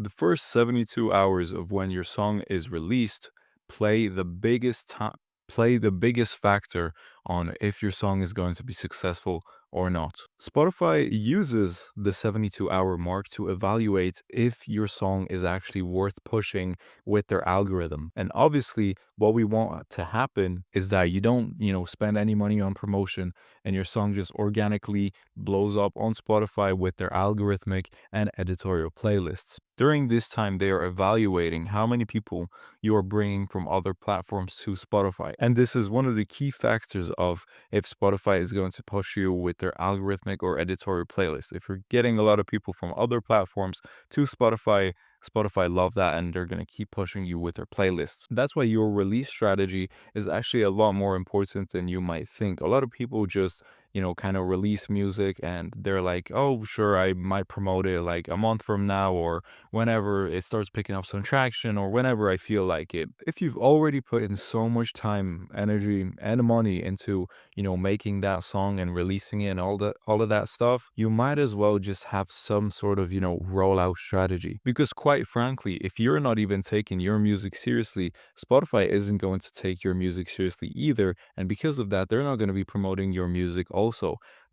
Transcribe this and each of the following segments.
the first 72 hours of when your song is released play the biggest time play the biggest factor on if your song is going to be successful or not. Spotify uses the 72-hour mark to evaluate if your song is actually worth pushing with their algorithm. And obviously, what we want to happen is that you don't, spend any money on promotion and your song just organically blows up on Spotify with their algorithmic and editorial playlists. During this time, they are evaluating how many people you are bringing from other platforms to Spotify. And this is one of the key factors of if Spotify is going to push you with their algorithmic or editorial playlist. If you're getting a lot of people from other platforms to Spotify, Spotify love that and they're going to keep pushing you with their playlists. That's why your release strategy is actually a lot more important than you might think. A lot of people just kind of release music and they're like, oh, sure, I might promote it like a month from now or whenever it starts picking up some traction or whenever I feel like it. If you've already put in so much time, energy, and money into, making that song and releasing it and all of that stuff, you might as well just have some sort of, rollout strategy. Because quite frankly, if you're not even taking your music seriously, Spotify isn't going to take your music seriously either. And because of that, they're not going to be promoting your music also.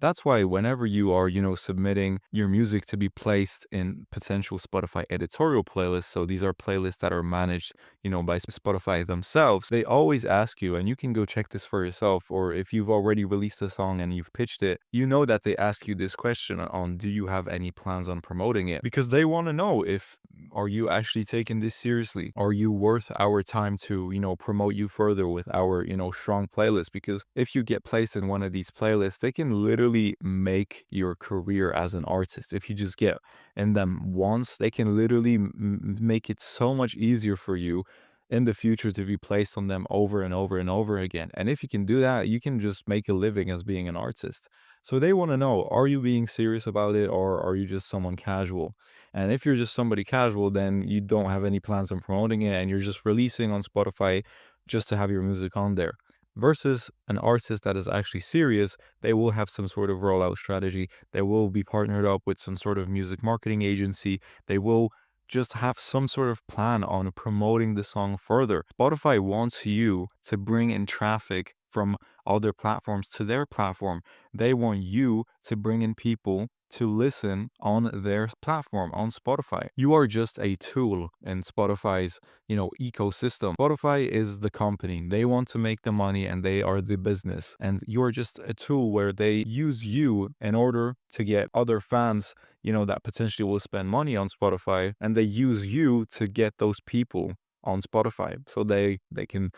That's why whenever you are, submitting your music to be placed in potential Spotify editorial playlists, so these are playlists that are managed, by Spotify themselves, they always ask you, and you can go check this for yourself, or if you've already released a song and you've pitched it, you know that they ask you this question on, do you have any plans on promoting it? Because they want to know if, are you actually taking this seriously? Are you worth our time to, promote you further with our, strong playlist? Because if you get placed in one of these playlists, they can literally make your career as an artist. If you just get in them once, they can literally make it so much easier for you in the future to be placed on them over and over and over again. And if you can do that, you can just make a living as being an artist. So they want to know, are you being serious about it or are you just someone casual? And if you're just somebody casual, then you don't have any plans on promoting it and you're just releasing on Spotify just to have your music on there. Versus an artist that is actually serious, they will have some sort of rollout strategy. They will be partnered up with some sort of music marketing agency. They will just have some sort of plan on promoting the song further. Spotify wants you to bring in traffic from other platforms to their platform. They want you to bring in people to listen on their platform on Spotify. You are just a tool in Spotify's, ecosystem. Spotify is the company. They want to make the money and they are the business. And you are just a tool where they use you in order to get other fans, that potentially will spend money on Spotify, and they use you to get those people on Spotify so they can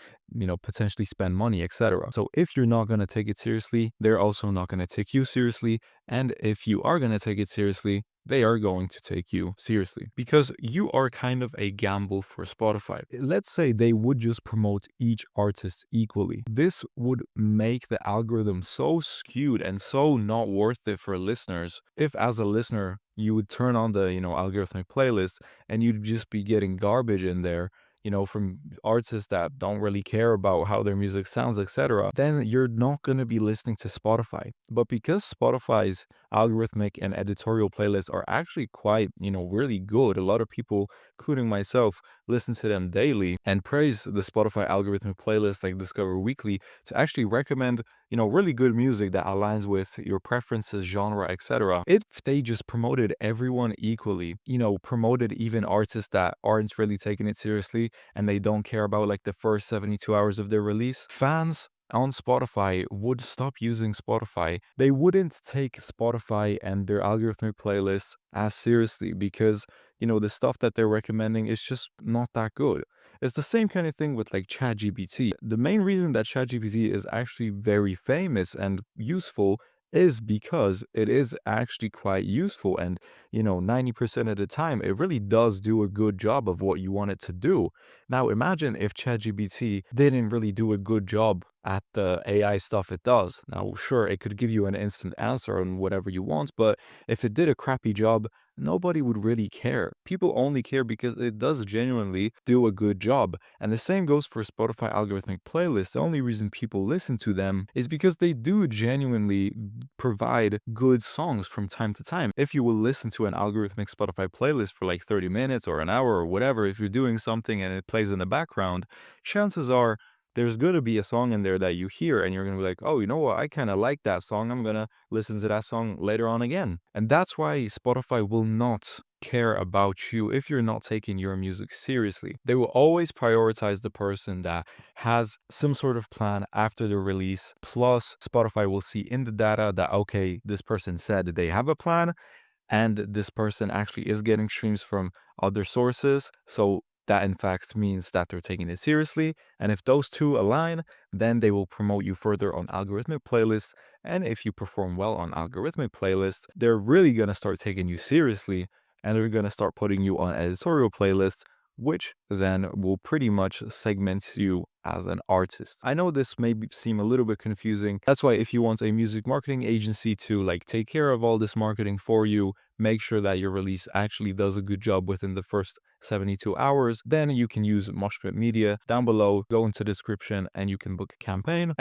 potentially spend money, etc. So if you're not going to take it seriously, they're also not going to take you seriously, and if you are going to take it seriously, they are going to take you seriously because you are kind of a gamble for Spotify. Let's say they would just promote each artist equally. This would make the algorithm so skewed and so not worth it for listeners. If as a listener, you would turn on the, algorithmic playlist and you'd just be getting garbage in there, from artists that don't really care about how their music sounds, etc., then you're not going to be listening to Spotify. But because Spotify's algorithmic and editorial playlists are actually quite, really good, a lot of people, including myself, listen to them daily and praise the Spotify algorithmic playlist like Discover Weekly to actually recommend, really good music that aligns with your preferences, genre, etc. If they just promoted everyone equally, promoted even artists that aren't really taking it seriously and they don't care about like the first 72 hours of their release, fans on Spotify would stop using Spotify. They wouldn't take Spotify and their algorithmic playlists as seriously because, the stuff that they're recommending is just not that good. It's the same kind of thing with like ChatGPT. The main reason that ChatGPT is actually very famous and useful is because it is actually quite useful and 90% of the time it really does do a good job of what you want it to do. Now imagine if ChatGPT didn't really do a good job at the AI stuff it does. Now, sure, it could give you an instant answer on whatever you want, but if it did a crappy job, nobody would really care. People only care because it does genuinely do a good job. And the same goes for Spotify algorithmic playlists. The only reason people listen to them is because they do genuinely provide good songs from time to time. If you will listen to an algorithmic Spotify playlist for like 30 minutes or an hour or whatever, if you're doing something and it plays in the background, chances are there's going to be a song in there that you hear and you're going to be like, oh, you know what? I kind of like that song. I'm going to listen to that song later on again. And that's why Spotify will not care about you if you're not taking your music seriously. They will always prioritize the person that has some sort of plan after the release. Plus, Spotify will see in the data that, okay, this person said they have a plan and this person actually is getting streams from other sources. So that in fact means that they're taking it seriously. And if those two align, then they will promote you further on algorithmic playlists. And if you perform well on algorithmic playlists, they're really going to start taking you seriously and they're going to start putting you on editorial playlists, which then will pretty much segment you as an artist. I know this may seem a little bit confusing. That's why if you want a music marketing agency to like take care of all this marketing for you, make sure that your release actually does a good job within the first 72 hours, then you can use Moshpit Media. Down below, go into the description and you can book a campaign.